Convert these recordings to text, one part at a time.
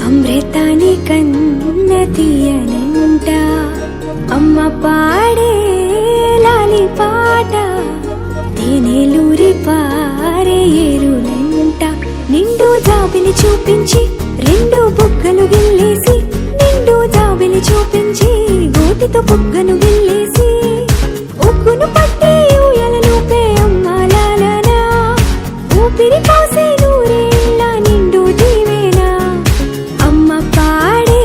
అమృతాని కన్న తీయనంట అమ్మ పాడే లాలి పాట తేనెలూరి పారే ఏరులంట నిండు జాబిలి చూపించి రెండు బుగ్గలు గిల్లేసి నిండు జాబిలి చూపించి గోటితో బుగ్గను గిల్లేసి ఉగ్గును పట్టి ఊయలలోపే అమ్మ లాలనా ఊపిరి పోసే నూరేళ్ళ నిండు జీవేనా అమ్మ పాడే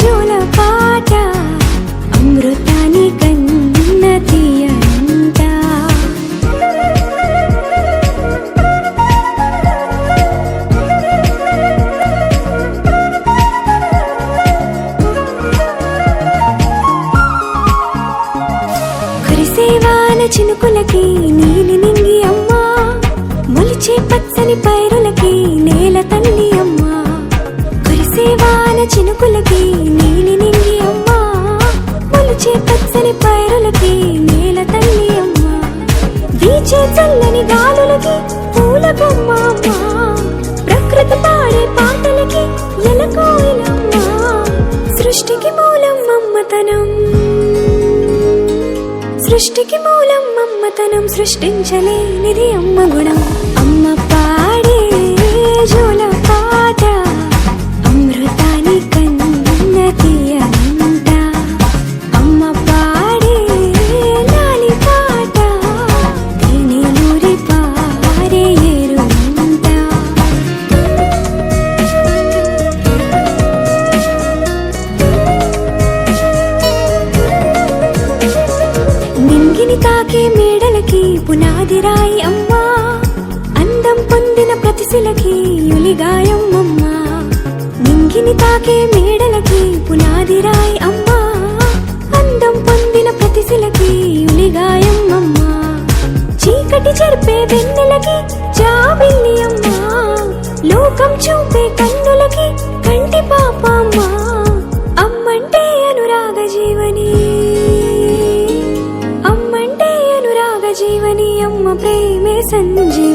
జోల పాట అమృతాని కన్న తీయంట కురిసేవాన చినుకులకి నీలి నింగి అమ్మా మొలిచే పచ్చని పైరులకి నేల తల్లి అమ్మా కురిసేవాన చినుకులకి నీలి నింగి అమ్మా మొలిచే పచ్చని పైరులకి నేల తల్లి అమ్మా వీచే చల్లని గాలులకి పూల బొమ్మ అమ్మా ప్రకృతి పాడే పాటలకి ఎలకోయిలమ్మా సృష్టికి మూలం మమ్మతనం సృష్టికి మూలం మమ్మతనం సృష్టించలేనిది అమ్మ గుణం అమ్మ పాడే జోల పాట అమృతాని కన్న తీయనంట అమ్మ పాడే లాలి పాట తేనెలూరి పారే ఏరులంట నింగిని తాకే మేడలకి పునాది రాయి అమ్మా అందం పొందిన ప్రతిశిలకి యులిగాయం అమ్మా నింగిని తాకే మేడలకి పునాది రాయి అమ్మా అందం పొందిన ప్రతిశిలకి యులిగాయం అమ్మా చీకటి చెరిపే వెన్నెలకి జాబిల్లి అమ్మా లోకం చూపే కన్నులకి కంటి పాప అమ్మా అమ్మంటే అనురాగ జీవని జీవని అమ్మ ప్రేమే సంజీవని